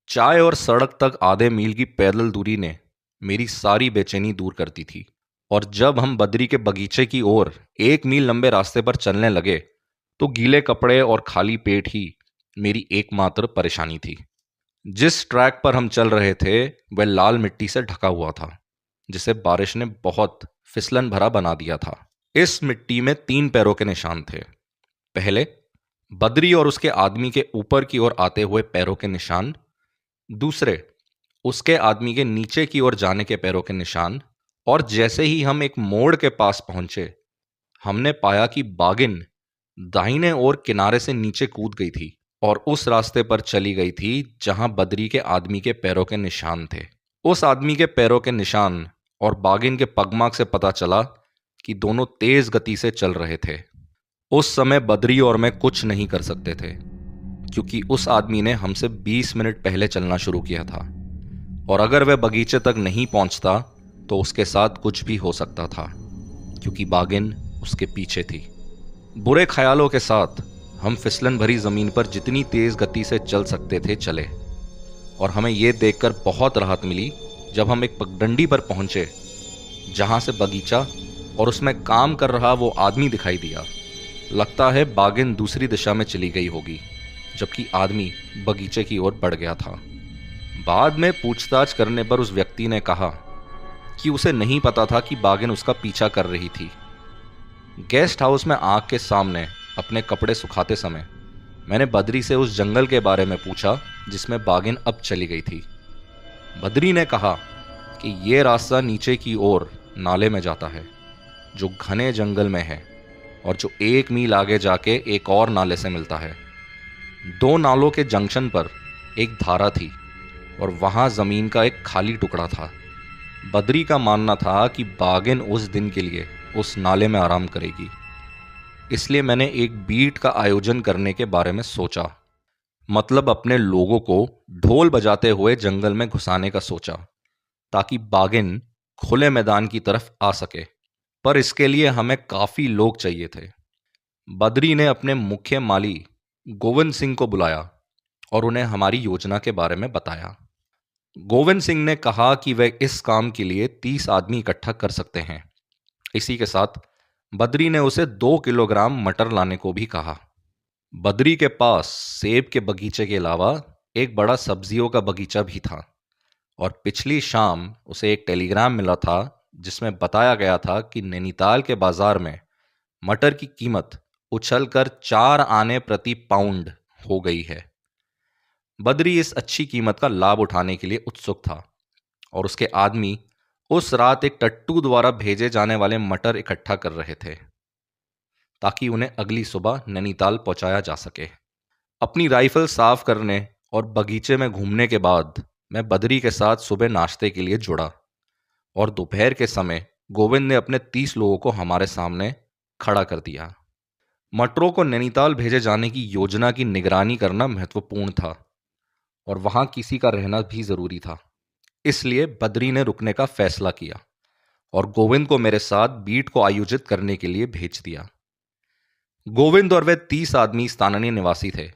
चाय और सड़क तक आधे मील की पैदल दूरी ने मेरी सारी बेचैनी दूर कर दी थी। और जब हम बद्री के बगीचे की ओर 1 मील लंबे रास्ते पर चलने लगे तो गीले कपड़े और खाली पेट ही मेरी एकमात्र परेशानी थी। जिस ट्रैक पर हम चल रहे थे वह लाल मिट्टी से ढका हुआ था, जिसे बारिश ने बहुत फिसलन भरा बना दिया था। इस मिट्टी में 3 पैरों के निशान थे। पहले बद्री और उसके आदमी के ऊपर की ओर आते हुए पैरों के निशान, दूसरे उसके आदमी के नीचे की ओर जाने के पैरों के निशान, और जैसे ही हम एक मोड़ के पास पहुंचे हमने पाया कि बागिन दाहिने ओर किनारे से नीचे कूद गई थी और उस रास्ते पर चली गई थी जहां बद्री के आदमी के पैरों के निशान थे। उस आदमी के पैरों के निशान और बागिन के पगमार्क से पता चला कि दोनों तेज गति से चल रहे थे। उस समय बद्री और मैं कुछ नहीं कर सकते थे क्योंकि उस आदमी ने हमसे 20 मिनट पहले चलना शुरू किया था और अगर वह बगीचे तक नहीं पहुंचता तो उसके साथ कुछ भी हो सकता था क्योंकि बागिन उसके पीछे थी। बुरे ख्यालों के साथ हम फिसलन भरी जमीन पर जितनी तेज गति से चल सकते थे चले और हमें यह देखकर बहुत राहत मिली जब हम एक पगडंडी पर पहुंचे जहां से बगीचा और उसमें काम कर रहा वो आदमी दिखाई दिया। लगता है बागिन दूसरी दिशा में चली गई होगी जबकि आदमी बगीचे की ओर बढ़ गया था। बाद में पूछताछ करने पर उस व्यक्ति ने कहा कि उसे नहीं पता था कि बागिन उसका पीछा कर रही थी। गेस्ट हाउस में आग के सामने अपने कपड़े सुखाते समय मैंने बद्री से उस जंगल के बारे में पूछा जिसमें बागिन अब चली गई थी। बद्री ने कहा कि यह रास्ता नीचे की ओर नाले में जाता है जो घने जंगल में है और जो 1 मील आगे जाके एक और नाले से मिलता है। 2 नालों के जंक्शन पर एक धारा थी और वहां जमीन का एक खाली टुकड़ा था। बद्री का मानना था कि बागिन उस दिन के लिए उस नाले में आराम करेगी, इसलिए मैंने एक बीट का आयोजन करने के बारे में सोचा। मतलब अपने लोगों को ढोल बजाते हुए जंगल में घुसाने का सोचा ताकि बागिन खुले मैदान की तरफ आ सके, पर इसके लिए हमें काफी लोग चाहिए थे। बद्री ने अपने मुख्य माली गोविंद सिंह को बुलाया और उन्हें हमारी योजना के बारे में बताया। गोविंद सिंह ने कहा कि वह इस काम के लिए 30 आदमी इकट्ठा कर सकते हैं। इसी के साथ बद्री ने उसे 2 किलोग्राम मटर लाने को भी कहा। बद्री के पास सेब के बगीचे के अलावा एक बड़ा सब्जियों का बगीचा भी था और पिछली शाम उसे एक टेलीग्राम मिला था जिसमें बताया गया था कि नैनीताल के बाजार में मटर की कीमत उछलकर 4 आने प्रति पाउंड हो गई है। बद्री इस अच्छी कीमत का लाभ उठाने के लिए उत्सुक था और उसके आदमी उस रात एक टट्टू द्वारा भेजे जाने वाले मटर इकट्ठा कर रहे थे ताकि उन्हें अगली सुबह नैनीताल पहुंचाया जा सके। अपनी राइफल साफ करने और बगीचे में घूमने के बाद मैं बद्री के साथ सुबह नाश्ते के लिए जुड़ा और दोपहर के समय गोविंद ने अपने 30 लोगों को हमारे सामने खड़ा कर दिया। मटरों को नैनीताल भेजे जाने की योजना की निगरानी करना महत्वपूर्ण था और वहां किसी का रहना भी जरूरी था, इसलिए बद्री ने रुकने का फैसला किया और गोविंद को मेरे साथ बीट को आयोजित करने के लिए भेज दिया। गोविंद और वे 30 आदमी स्थानीय निवासी थे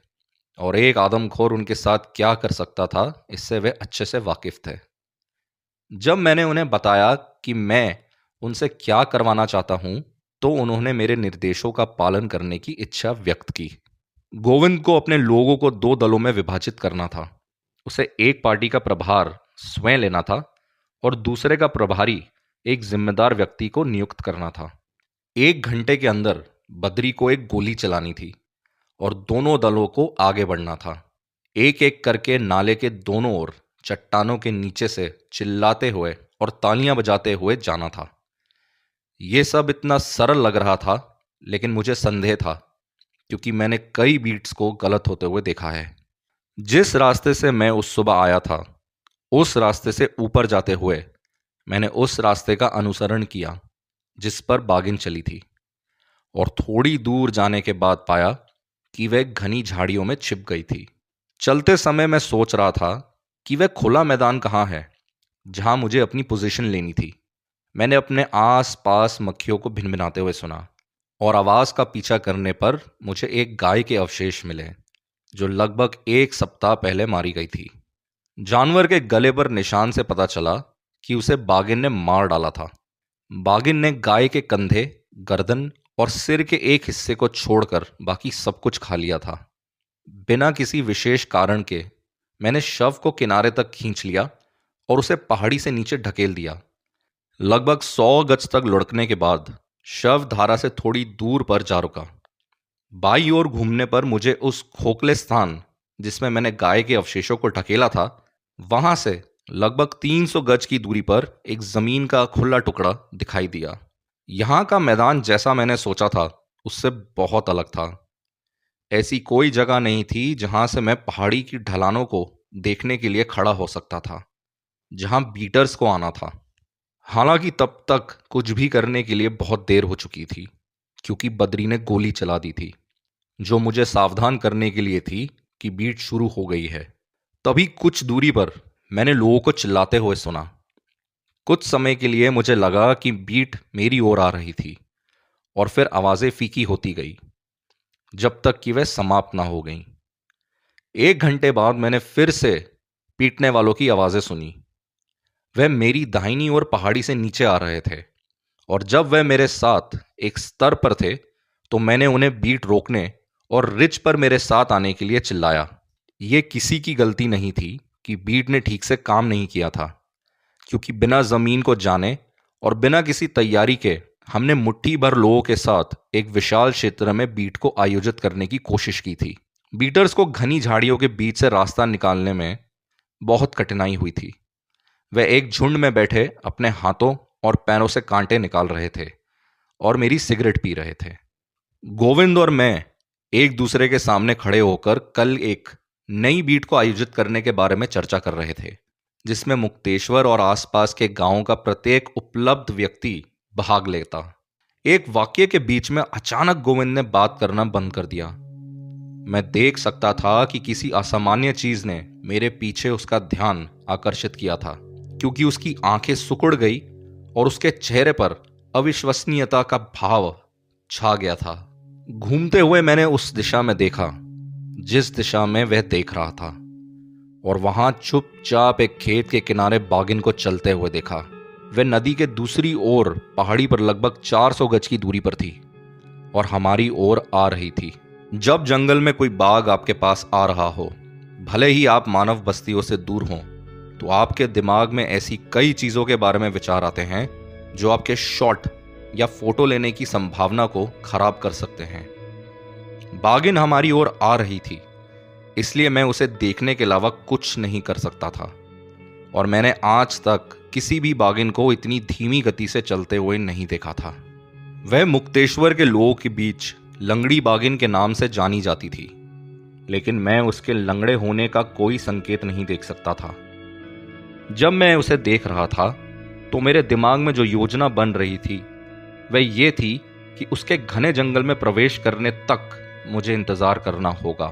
और एक आदमखोर उनके साथ क्या कर सकता था इससे वे अच्छे से वाकिफ थे। जब मैंने उन्हें बताया कि मैं उनसे क्या करवाना चाहता हूं तो उन्होंने मेरे निर्देशों का पालन करने की इच्छा व्यक्त की। गोविंद को अपने लोगों को 2 दलों में विभाजित करना था। उसे एक पार्टी का प्रभार स्वयं लेना था और दूसरे का प्रभारी एक जिम्मेदार व्यक्ति को नियुक्त करना था। 1 घंटे के अंदर बद्री को एक गोली चलानी थी और दोनों दलों को आगे बढ़ना था। एक एक करके नाले के दोनों ओर चट्टानों के नीचे से चिल्लाते हुए और तालियां बजाते हुए जाना था। यह सब इतना सरल लग रहा था, लेकिन मुझे संदेह था क्योंकि मैंने कई बीट्स को गलत होते हुए देखा है। जिस रास्ते से मैं उस सुबह आया था उस रास्ते से ऊपर जाते हुए मैंने उस रास्ते का अनुसरण किया जिस पर बागिन चली थी, और थोड़ी दूर जाने के बाद पाया कि वह घनी झाड़ियों में छिप गई थी। चलते समय मैं सोच रहा था कि वह खुला मैदान कहाँ है जहां मुझे अपनी पोजीशन लेनी थी। मैंने अपने आस पास मक्खियों को भिनभिनाते हुए सुना, और आवाज का पीछा करने पर मुझे एक गाय के अवशेष मिले जो लगभग 1 सप्ताह पहले मारी गई थी। जानवर के गले पर निशान से पता चला कि उसे बागिन ने मार डाला था। बागिन ने गाय के कंधे, गर्दन और सिर के एक हिस्से को छोड़कर बाकी सब कुछ खा लिया था। बिना किसी विशेष कारण के मैंने शव को किनारे तक खींच लिया और उसे पहाड़ी से नीचे ढकेल दिया। लगभग 100 गज तक लुढ़कने के बाद शव धारा से थोड़ी दूर पर जा रुका। बाईं ओर घूमने पर मुझे उस खोखले स्थान जिसमें मैंने गाय के अवशेषों को ढकेला था, वहां से लगभग 300 गज की दूरी पर एक जमीन का खुला टुकड़ा दिखाई दिया। यहां का मैदान जैसा मैंने सोचा था उससे बहुत अलग था। ऐसी कोई जगह नहीं थी जहां से मैं पहाड़ी की ढलानों को देखने के लिए खड़ा हो सकता था, जहां बीटर्स को आना था। हालांकि तब तक कुछ भी करने के लिए बहुत देर हो चुकी थी, क्योंकि बद्री ने गोली चला दी थी, जो मुझे सावधान करने के लिए थी कि बीट शुरू हो गई है। तभी कुछ दूरी पर मैंने लोगों को चिल्लाते हुए सुना। कुछ समय के लिए मुझे लगा कि बीट मेरी ओर आ रही थी, और फिर आवाजें फीकी होती गई जब तक कि वह समाप्त ना हो गईं। 1 घंटे बाद मैंने फिर से पीटने वालों की आवाजें सुनी। वह मेरी दाहिनी ओर पहाड़ी से नीचे आ रहे थे, और जब वह मेरे साथ एक स्तर पर थे तो मैंने उन्हें बीट रोकने और रिज पर मेरे साथ आने के लिए चिल्लाया। यह किसी की गलती नहीं थी कि बीट ने ठीक से काम नहीं किया था, क्योंकि बिना जमीन को जाने और बिना किसी तैयारी के हमने मुट्ठी भर लोगों के साथ एक विशाल क्षेत्र में बीट को आयोजित करने की कोशिश की थी। बीटर्स को घनी झाड़ियों के बीच से रास्ता निकालने में बहुत कठिनाई हुई थी। वे एक झुंड में बैठे अपने हाथों और पैरों से कांटे निकाल रहे थे और मेरी सिगरेट पी रहे थे। गोविंद और मैं एक दूसरे के सामने खड़े होकर कल एक नई बीट को आयोजित करने के बारे में चर्चा कर रहे थे, जिसमें मुक्तेश्वर और आसपास के गांवों का प्रत्येक उपलब्ध व्यक्ति भाग लेता। एक वाक्य के बीच में अचानक गोविंद ने बात करना बंद कर दिया। मैं देख सकता था कि किसी असामान्य चीज ने मेरे पीछे उसका ध्यान आकर्षित किया था, क्योंकि उसकी आंखें सिकुड़ गई और उसके चेहरे पर अविश्वसनीयता का भाव छा गया था। घूमते हुए मैंने उस दिशा में देखा जिस दिशा में वह देख रहा था, और वहां चुपचाप एक खेत के किनारे बागिन को चलते हुए देखा। वह नदी के दूसरी ओर पहाड़ी पर लगभग 400 गज की दूरी पर थी और हमारी ओर आ रही थी। जब जंगल में कोई बाघ आपके पास आ रहा हो, भले ही आप मानव बस्तियों से दूर हों, तो आपके दिमाग में ऐसी कई चीजों के बारे में विचार आते हैं जो आपके शॉट या फोटो लेने की संभावना को खराब कर सकते हैं। बागिन हमारी ओर आ रही थी, इसलिए मैं उसे देखने के अलावा कुछ नहीं कर सकता था, और मैंने आज तक किसी भी बागिन को इतनी धीमी गति से चलते हुए नहीं देखा था। वह मुक्तेश्वर के लोगों के बीच लंगड़ी बागिन के नाम से जानी जाती थी, लेकिन मैं उसके लंगड़े होने का कोई संकेत नहीं देख सकता था। जब मैं उसे देख रहा था तो मेरे दिमाग में जो योजना बन रही थी वह ये थी कि उसके घने जंगल में प्रवेश करने तक मुझे इंतजार करना होगा,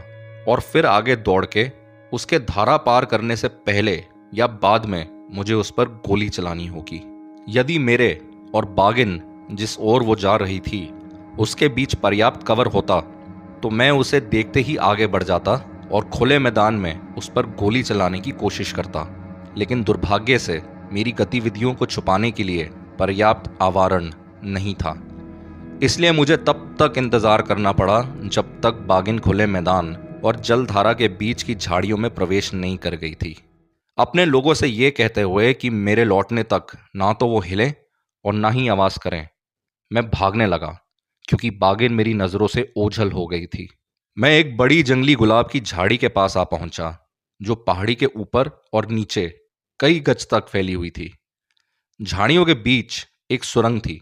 और फिर आगे दौड़ के उसके धारा पार करने से पहले या बाद में मुझे उस पर गोली चलानी होगी। यदि मेरे और बागिन जिस ओर वो जा रही थी उसके बीच पर्याप्त कवर होता तो मैं उसे देखते ही आगे बढ़ जाता और खुले मैदान में उस पर गोली चलाने की कोशिश करता। लेकिन दुर्भाग्य से मेरी गतिविधियों को छुपाने के लिए पर्याप्त आवरण नहीं था, इसलिए मुझे तब तक इंतजार करना पड़ा जब तक बागिन खुले मैदान और जलधारा के बीच की झाड़ियों में प्रवेश नहीं कर गई थी, अपने लोगों से यह कहते हुए कि मेरे लौटने तक ना तो वो हिले और ना ही आवाज करें। मैं भागने लगा क्योंकि बागिन मेरी नजरों से ओझल हो गई थी। मैं एक बड़ी जंगली गुलाब की झाड़ी के पास आ पहुंचा, जो पहाड़ी के ऊपर और नीचे कई गज तक फैली हुई थी। झाड़ियों के बीच एक सुरंग थी,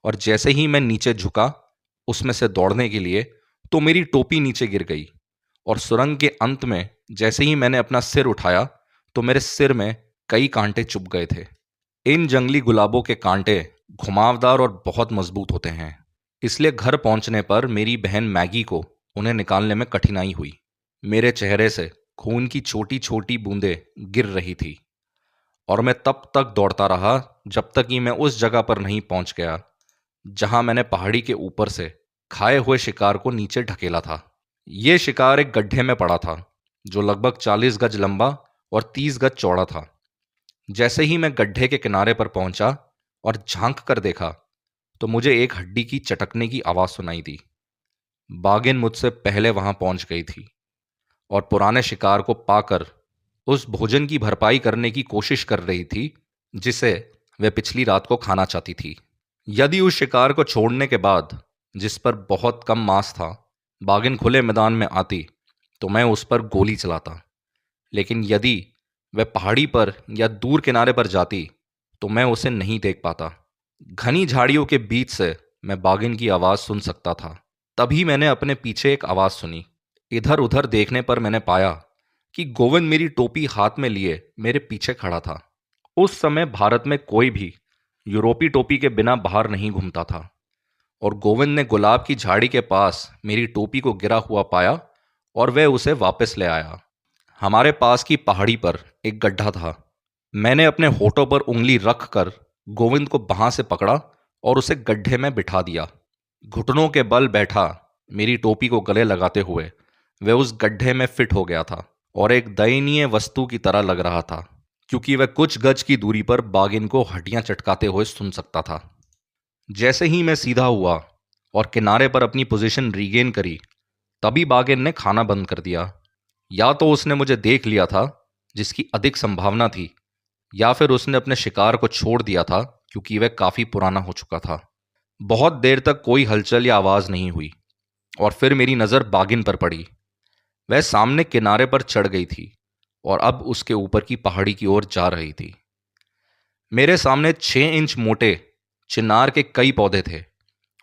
और जैसे ही मैं नीचे झुका उसमें से दौड़ने के लिए, तो मेरी टोपी नीचे गिर गई, और सुरंग के अंत में जैसे ही मैंने अपना सिर उठाया तो मेरे सिर में कई कांटे चुभ गए थे। इन जंगली गुलाबों के कांटे घुमावदार और बहुत मजबूत होते हैं। इसलिए घर पहुंचने पर मेरी बहन मैगी को उन्हें निकालने में कठिनाई हुई। मेरे चेहरे से खून की छोटी छोटी बूंदें गिर रही थी और मैं तब तक दौड़ता रहा जब तक कि मैं उस जगह पर नहीं पहुंच गया जहां मैंने पहाड़ी के ऊपर से खाए हुए शिकार को नीचे ढकेला था। यह शिकार एक गड्ढे में पड़ा था जो लगभग 40 गज लंबा और 30 गज चौड़ा था। जैसे ही मैं गड्ढे के किनारे पर पहुंचा और झांक कर देखा तो मुझे एक हड्डी की चटकने की आवाज सुनाई दी। बागिन मुझसे पहले वहां पहुंच गई थी और पुराने शिकार को पाकर उस भोजन की भरपाई करने की कोशिश कर रही थी जिसे वह पिछली रात को खाना चाहती थी। यदि उस शिकार को छोड़ने के बाद, जिस पर बहुत कम मांस था, बागिन खुले मैदान में आती तो मैं उस पर गोली चलाता। लेकिन यदि वह पहाड़ी पर या दूर किनारे पर जाती तो मैं उसे नहीं देख पाता। घनी झाड़ियों के बीच से मैं बागिन की आवाज सुन सकता था। तभी मैंने अपने पीछे एक आवाज सुनी। इधर उधर देखने पर मैंने पाया कि गोविंद मेरी टोपी हाथ में लिए मेरे पीछे खड़ा था। उस समय भारत में कोई भी यूरोपी टोपी के बिना बाहर नहीं घूमता था और गोविंद ने गुलाब की झाड़ी के पास मेरी टोपी को गिरा हुआ पाया और वह उसे वापस ले आया। हमारे पास की पहाड़ी पर एक गड्ढा था। मैंने अपने होठों पर उंगली रख कर गोविंद को बाहां से पकड़ा और उसे गड्ढे में बिठा दिया। घुटनों के बल बैठा मेरी टोपी को गले लगाते हुए वह उस गड्ढे में फिट हो गया था और एक दयनीय वस्तु की तरह लग रहा था क्योंकि वह कुछ गज की दूरी पर बागिन को हड्डियां चटकाते हुए सुन सकता था। जैसे ही मैं सीधा हुआ और किनारे पर अपनी पोजीशन रीगेन करी, तभी बागिन ने खाना बंद कर दिया। या तो उसने मुझे देख लिया था, जिसकी अधिक संभावना थी, या फिर उसने अपने शिकार को छोड़ दिया था क्योंकि वह काफी पुराना हो चुका था। बहुत देर तक कोई हलचल या आवाज नहीं हुई और फिर मेरी नजर बागिन पर पड़ी। वह सामने किनारे पर चढ़ गई थी और अब उसके ऊपर की पहाड़ी की ओर जा रही थी। मेरे सामने 6 इंच मोटे चिनार के कई पौधे थे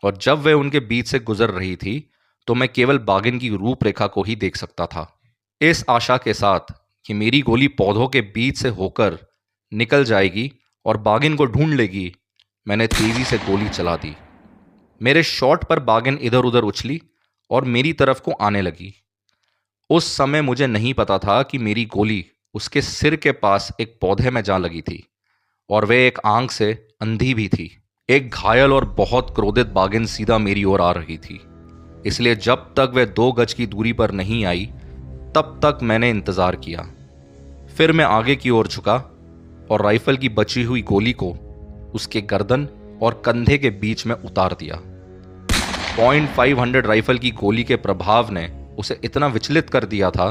और जब वह उनके बीच से गुजर रही थी तो मैं केवल बागिन की रूपरेखा को ही देख सकता था। इस आशा के साथ कि मेरी गोली पौधों के बीच से होकर निकल जाएगी और बागिन को ढूंढ लेगी, मैंने तेजी से गोली चला दी। मेरे शॉट पर बागिन इधर उधर उछली और मेरी तरफ को आने लगी। उस समय मुझे नहीं पता था कि मेरी गोली उसके सिर के पास एक पौधे में जा लगी थी और वह एक आंख से अंधी भी थी। एक घायल और बहुत क्रोधित बागिन सीधा मेरी ओर आ रही थी, इसलिए जब तक वह 2 गज की दूरी पर नहीं आई तब तक मैंने इंतजार किया। फिर मैं आगे की ओर झुका और राइफल की बची हुई गोली को उसके गर्दन और कंधे के बीच में उतार दिया। .500 राइफल की गोली के प्रभाव ने उसे इतना विचलित कर दिया था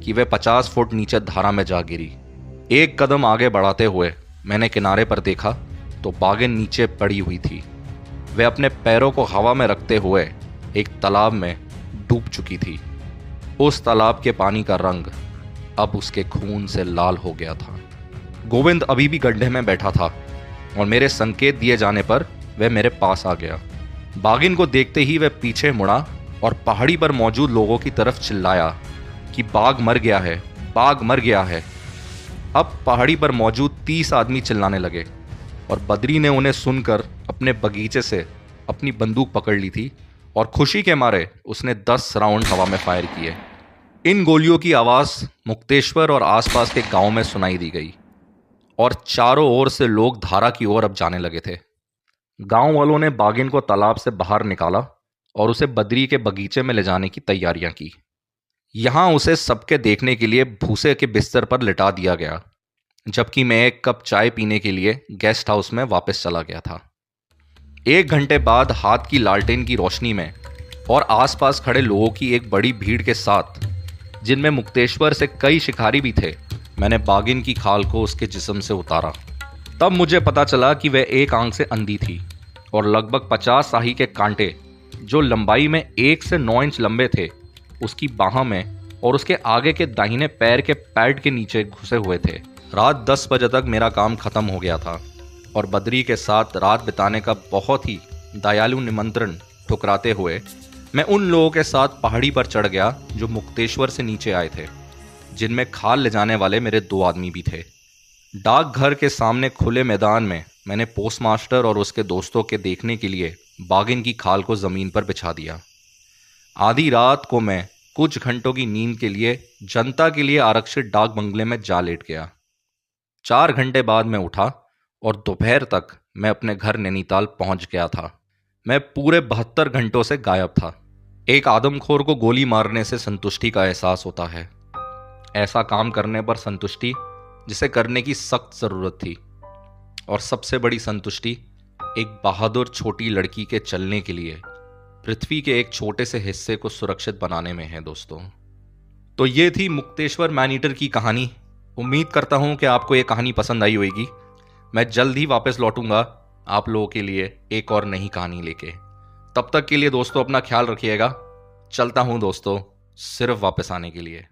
कि वह 50 फुट नीचे धारा में जा गिरी। एक कदम आगे बढ़ाते हुए मैंने किनारे पर देखा तो बागिन नीचे पड़ी हुई थी। वह अपने पैरों को हवा में रखते हुए एक तालाब में डूब चुकी थी। उस तालाब के पानी का रंग अब उसके खून से लाल हो गया था। गोविंद अभी भी गड्ढे में बैठा था और मेरे संकेत दिए जाने पर वह मेरे पास आ गया। बागिन को देखते ही वह पीछे मुड़ा और पहाड़ी पर मौजूद लोगों की तरफ चिल्लाया कि बाघ मर गया है, बाघ मर गया है। अब पहाड़ी पर मौजूद 30 आदमी चिल्लाने लगे और बद्री ने उन्हें सुनकर अपने बगीचे से अपनी बंदूक पकड़ ली थी और खुशी के मारे उसने 10 राउंड हवा में फायर किए। इन गोलियों की आवाज मुक्तेश्वर और आसपास के गांव में सुनाई दी गई और चारों ओर से लोग धारा की ओर अब जाने लगे थे। गांव वालों ने बागिन को तालाब से बाहर निकाला और उसे बद्री के बगीचे में ले जाने की तैयारियां की। यहां उसे सबके देखने के लिए भूसे के बिस्तर पर लिटा दिया गया, जबकि मैं एक कप चाय पीने के लिए गेस्ट हाउस में वापस चला गया था। 1 घंटे बाद हाथ की लालटेन की रोशनी में और आसपास खड़े लोगों की एक बड़ी भीड़ के साथ, जिनमें मुक्तेश्वर से कई शिकारी भी थे, मैंने बागिन की खाल को उसके जिस्म से उतारा। तब मुझे पता चला कि वह एक आंख से अंधी थी और लगभग 50 शाही के कांटे, जो लंबाई में 1 से 9 इंच लंबे थे, उसकी बाह में और उसके आगे के दाहिने पैर के पैड के नीचे घुसे हुए थे। रात 10 बजे तक मेरा काम खत्म हो गया था और बद्री के साथ रात बिताने का बहुत ही दयालु निमंत्रण ठुकराते हुए मैं उन लोगों के साथ पहाड़ी पर चढ़ गया जो मुक्तेश्वर से नीचे आए थे, जिनमें खाल ले जाने वाले मेरे 2 आदमी भी थे। डाकघर के सामने खुले मैदान में मैंने पोस्टमास्टर और उसके दोस्तों के देखने के लिए बागिन की खाल को ज़मीन पर बिछा दिया। आधी रात को मैं कुछ घंटों की नींद के लिए जनता के लिए आरक्षित डाक बंगले में जा लेट गया। 4 घंटे बाद मैं उठा और दोपहर तक मैं अपने घर नैनीताल पहुंच गया था। मैं पूरे 72 घंटों से गायब था। एक आदमखोर को गोली मारने से संतुष्टि का एहसास होता है, ऐसा काम करने पर संतुष्टि जिसे करने की सख्त जरूरत थी। और सबसे बड़ी संतुष्टि एक बहादुर छोटी लड़की के चलने के लिए पृथ्वी के एक छोटे से हिस्से को सुरक्षित बनाने में है दोस्तों। तो ये थी मुक्तेश्वर मैन ईटर की कहानी। उम्मीद करता हूं कि आपको ये कहानी पसंद आई होगी। मैं जल्द ही वापस लौटूंगा आप लोगों के लिए एक और नई कहानी लेके। तब तक के लिए दोस्तों अपना ख्याल रखिएगा। चलता हूं दोस्तों, सिर्फ वापस आने के लिए।